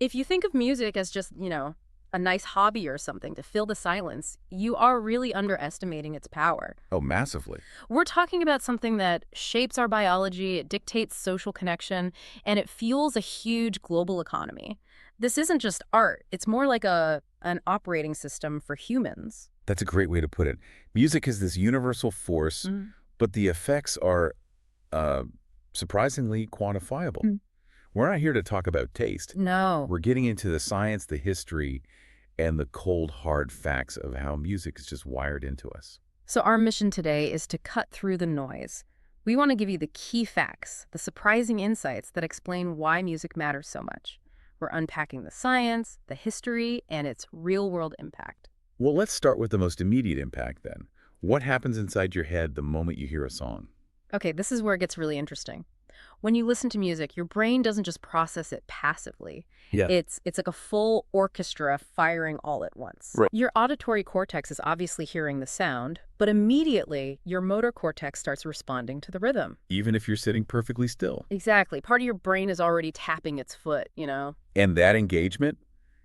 If you think of music as just, a nice hobby or something to fill the silence, you are really underestimating its power. Oh, massively. We're talking about something that shapes our biology, it dictates social connection, and it fuels a huge global economy. This isn't just art, it's more like an operating system for humans. That's a great way to put it. Music is this universal force, Mm. but the effects are uh, surprisingly quantifiable. Mm. We're not here to talk about taste. No. We're getting into the science, the history, and the cold, hard facts of how music is just wired into us. So, our mission today is to cut through the noise. We want to give you the key facts, the surprising insights that explain why music matters so much. We're unpacking the science, the history, and its real world impact. Well, let's start with the most immediate impact then. What happens inside your head the moment you hear a song? Okay, this is where it gets really interesting. When you listen to music, your brain doesn't just process it passively. Yeah. It's like a full orchestra firing all at once. Right. Your auditory cortex is obviously hearing the sound, but immediately your motor cortex starts responding to the rhythm. Even if you're sitting perfectly still. Exactly. Part of your brain is already tapping its foot. And that engagement,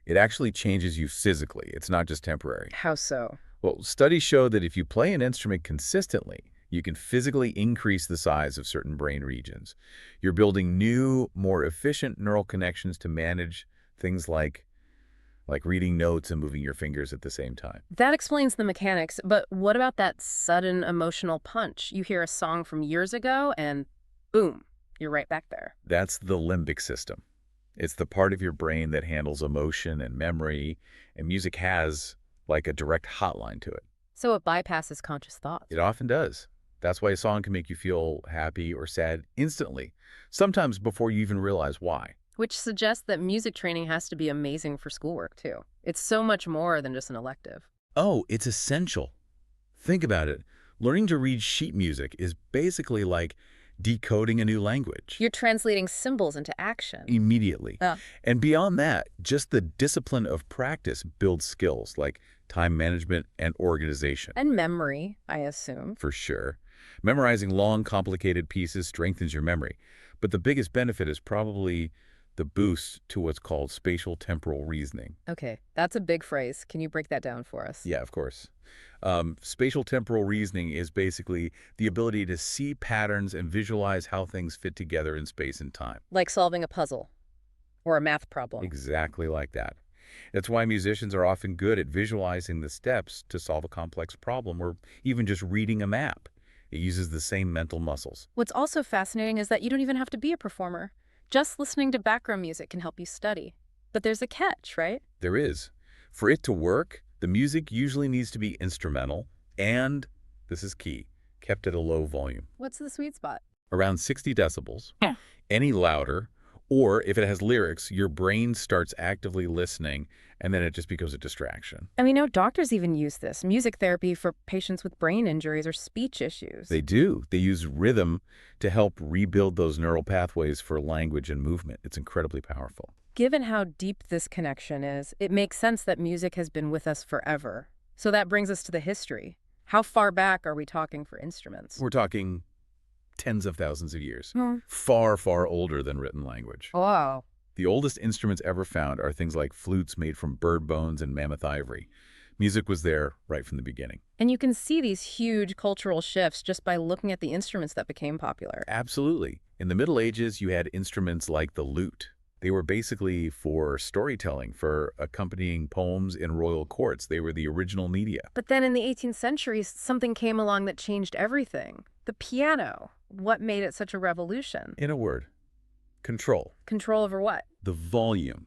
it actually changes you physically. It's not just temporary. How so? Well, studies show that if you play an instrument consistently, you can physically increase the size of certain brain regions. You're building new, more efficient neural connections to manage things like reading notes and moving your fingers at the same time. That explains the mechanics, but what about that sudden emotional punch? You hear a song from years ago and boom, you're right back there. That's the limbic system. It's the part of your brain that handles emotion and memory, and music has like a direct hotline to it. So it bypasses conscious thoughts. It often does. That's why a song can make you feel happy or sad instantly, sometimes before you even realize why. Which suggests that music training has to be amazing for schoolwork, too. It's so much more than just an elective. Oh, it's essential. Think about it. Learning to read sheet music is basically like decoding a new language. You're translating symbols into action. Immediately. Uh, And beyond that, just the discipline of practice builds skills like time management and organization. and memory, I assume. For sure. Memorizing long, complicated pieces strengthens your memory. But the biggest benefit is probably the boost to what's called spatial temporal reasoning. Okay, that's a big phrase. Can you break that down for us? Yeah, of course. Spatial temporal reasoning is basically the ability to see patterns and visualize how things fit together in space and time. Like solving a puzzle or a math problem. Exactly like that. That's why musicians are often good at visualizing the steps to solve a complex problem or even just reading a map. It uses the same mental muscles. What's also fascinating is that you don't even have to be a performer. Just listening to background music can help you study. But there's a catch, right? There is. For it to work, the music usually needs to be instrumental and, this is key, kept at a low volume, What's the sweet spot? around 60 decibels. Yeah. Any louder, or if it has lyrics, your brain starts actively listening, and then it just becomes a distraction. And we know doctors even use this, music therapy for patients with brain injuries or speech issues. They do. They use rhythm to help rebuild those neural pathways for language and movement. It's incredibly powerful. Given how deep this connection is, it makes sense that music has been with us forever. So that brings us to the history. How far back are we talking for instruments? We're talking tens of thousands of years. Hmm. Far, far older than written language. Wow. The oldest instruments ever found are things like flutes made from bird bones and mammoth ivory. Music was there right from the beginning. And you can see these huge cultural shifts just by looking at the instruments that became popular. Absolutely. In the Middle Ages, you had instruments like the lute. They were basically for storytelling, for accompanying poems in royal courts. They were the original media. But then in the 18th century, something came along that changed everything. The piano. What made it such a revolution? In a word, control. Control over what? The volume.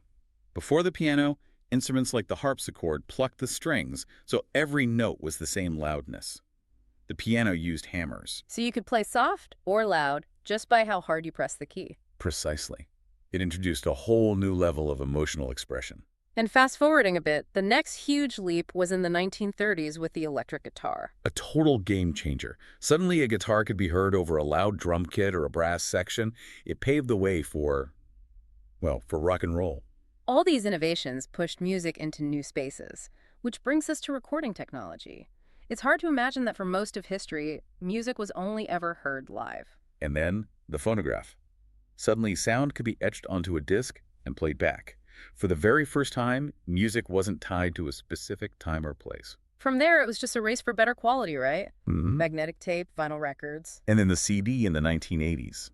Before the piano, instruments like the harpsichord plucked the strings, so every note was the same loudness. The piano used hammers. So you could play soft or loud just by how hard you press the key. Precisely. It introduced a whole new level of emotional expression. And fast forwarding a bit, the next huge leap was in the 1930s with the electric guitar. A total game changer. Suddenly a guitar could be heard over a loud drum kit or a brass section. It paved the way for rock and roll. All these innovations pushed music into new spaces, which brings us to recording technology. It's hard to imagine that for most of history, music was only ever heard live. And then the phonograph. Suddenly sound could be etched onto a disc and played back. For the very first time, music wasn't tied to a specific time or place. From there, it was just a race for better quality, right? Mhm. Magnetic tape, vinyl records. And then the CD in the 1980s.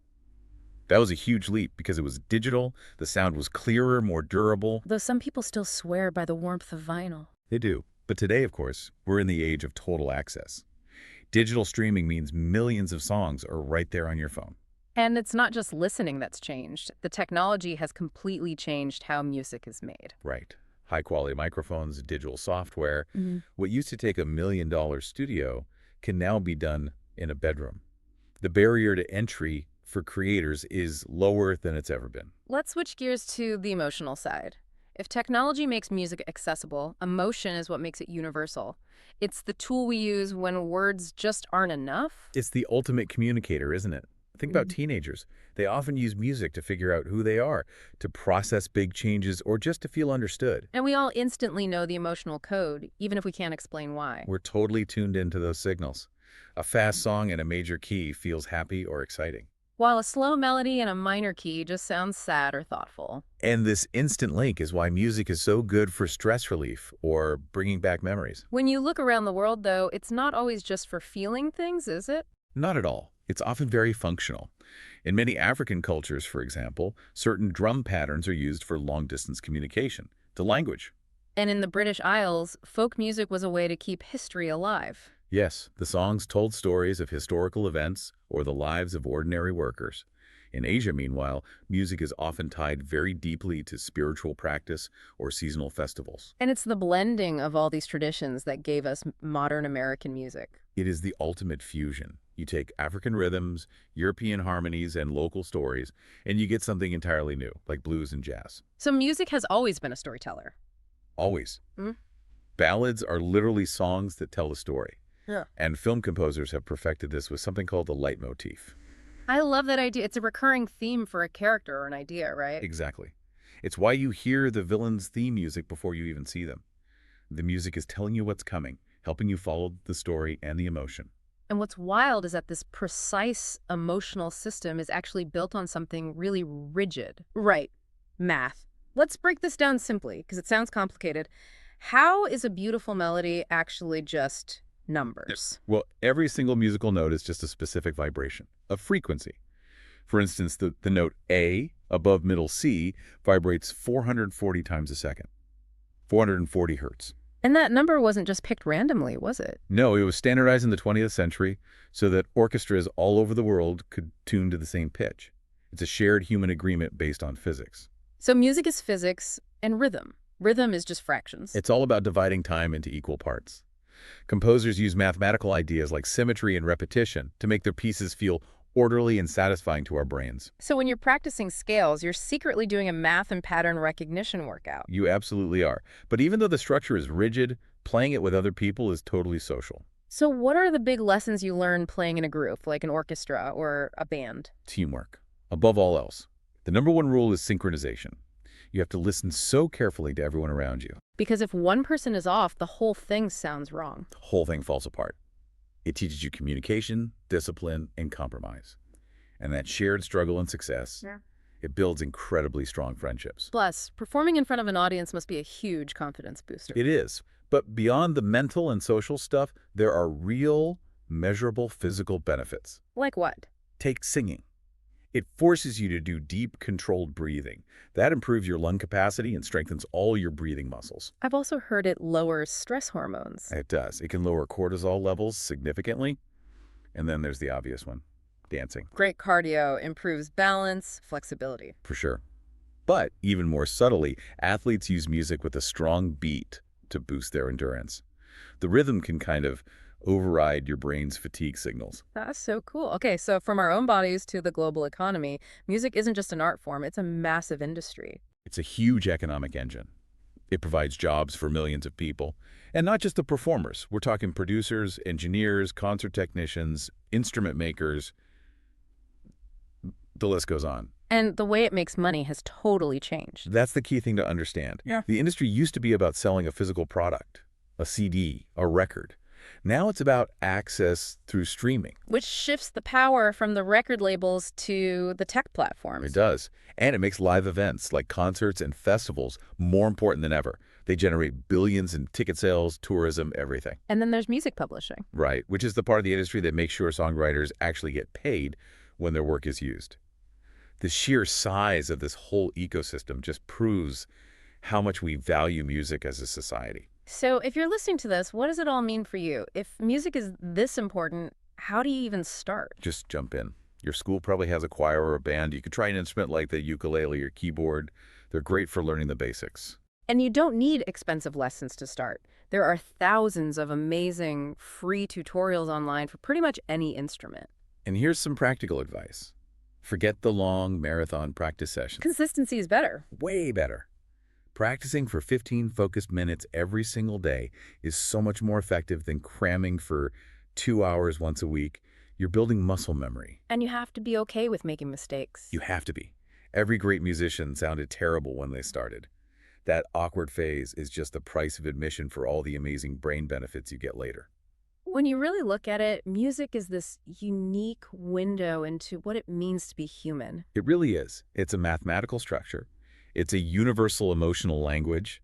That was a huge leap because it was digital, the sound was clearer, more durable. Though some people still swear by the warmth of vinyl. They do. But today, of course, we're in the age of total access. Digital streaming means millions of songs are right there on your phone. And it's not just listening that's changed. The technology has completely changed how music is made. Right. High-quality microphones, digital software. Mhm. What used to take $1 million studio can now be done in a bedroom. The barrier to entry for creators is lower than it's ever been. Let's switch gears to the emotional side. If technology makes music accessible, emotion is what makes it universal. It's the tool we use when words just aren't enough. It's the ultimate communicator, isn't it? Think about Mhm. teenagers. They often use music to figure out who they are, to process big changes, or just to feel understood. And we all instantly know the emotional code, even if we can't explain why. We're totally tuned into those signals. A fast song in a major key feels happy or exciting. While a slow melody in a minor key just sounds sad or thoughtful. And this instant link is why music is so good for stress relief or bringing back memories. When you look around the world, though, it's not always just for feeling things, is it? Not at all. It's often very functional. In many African cultures, for example, certain drum patterns are used for long-distance communication, to language. And in the British Isles, folk music was a way to keep history alive. Yes, the songs told stories of historical events or the lives of ordinary workers. In Asia, meanwhile, music is often tied very deeply to spiritual practice or seasonal festivals. And it's the blending of all these traditions that gave us modern American music. It is the ultimate fusion. You take African rhythms, European harmonies, and local stories, and you get something entirely new, like blues and jazz. So music has always been a storyteller. Always. Mm. Ballads are literally songs that tell a story. Yeah. And film composers have perfected this with something called the leitmotif. I love that idea. It's a recurring theme for a character or an idea, right? Exactly. It's why you hear the villain's theme music before you even see them. The music is telling you what's coming, helping you follow the story and the emotion. And what's wild is that this precise emotional system is actually built on something really rigid. Right. Math. Let's break this down simply, because it sounds complicated. How is a beautiful melody actually just numbers? Well, every single musical note is just a specific vibration, a frequency. For instance, the note A above middle C vibrates 440 times a second, 440 hertz. And that number wasn't just picked randomly, was it? No, it was standardized in the 20th century so that orchestras all over the world could tune to the same pitch. It's a shared human agreement based on physics. So music is physics and rhythm. Rhythm is just fractions. It's all about dividing time into equal parts. Composers use mathematical ideas like symmetry and repetition to make their pieces feel orderly and satisfying to our brains. So when you're practicing scales, you're secretly doing a math and pattern recognition workout. You absolutely are. But even though the structure is rigid, playing it with other people is totally social. So what are the big lessons you learn playing in a group, like an orchestra or a band? Teamwork. Above all else. The number one rule is synchronization. You have to listen so carefully to everyone around you. Because if one person is off, the whole thing sounds wrong. The whole thing falls apart. It teaches you communication, discipline, and compromise. And that shared struggle and success, it builds incredibly strong friendships. Plus, performing in front of an audience must be a huge confidence booster. It is. But beyond the mental and social stuff, there are real, measurable physical benefits. Like what? Take singing. It forces you to do deep, controlled breathing. That improves your lung capacity and strengthens all your breathing muscles. I've also heard it lowers stress hormones. It does. It can lower cortisol levels significantly. And then there's the obvious one, dancing. Great cardio improves balance, flexibility. For sure. But even more subtly, athletes use music with a strong beat to boost their endurance. The rhythm can kind of override your brain's fatigue signals. That's so cool. Okay, so from our own bodies to the global economy, music isn't just an art form, it's a massive industry. It's a huge economic engine. It provides jobs for millions of people. And not just the performers. We're talking producers, engineers, concert technicians, instrument makers. The list goes on. And the way it makes money has totally changed. That's the key thing to understand. Yeah. The industry used to be about selling a physical product, a CD, a record. Now it's about access through streaming. which shifts the power from the record labels to the tech It platforms. does. And it makes live events like concerts and festivals more important than ever. They generate billions in ticket sales, tourism, everything. And then there's music publishing. Right, which is the part of the industry that makes sure songwriters actually get paid when their work is used. The sheer size of this whole ecosystem just proves how much we value music as a society. So if you're listening to this, what does it all mean for you? If music is this important, how do you even start? Just jump in. Your school probably has a choir or a band. You could try an instrument like the ukulele or keyboard. They're great for learning the basics. And you don't need expensive lessons to start. There are thousands of amazing free tutorials online for pretty much any instrument. And here's some practical advice. Forget the long marathon practice sessions. Consistency is better. Way better. Practicing for 15 focused minutes every single day is so much more effective than cramming for 2 hours once a week. You're building muscle memory. And you have to be okay with making mistakes. You have to be. Every great musician sounded terrible when they started. That awkward phase is just the price of admission for all the amazing brain benefits you get later. When you really look at it, music is this unique window into what it means to be human. It really is. It's a mathematical structure. It's a universal emotional language.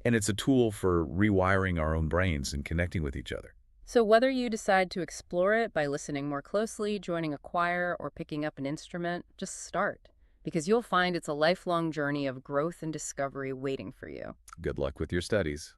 And it's a tool for rewiring our own brains and connecting with each other. So whether you decide to explore it by listening more closely, joining a choir, or picking up an instrument, just start. Because you'll find it's a lifelong journey of growth and discovery waiting for you. Good luck with your studies.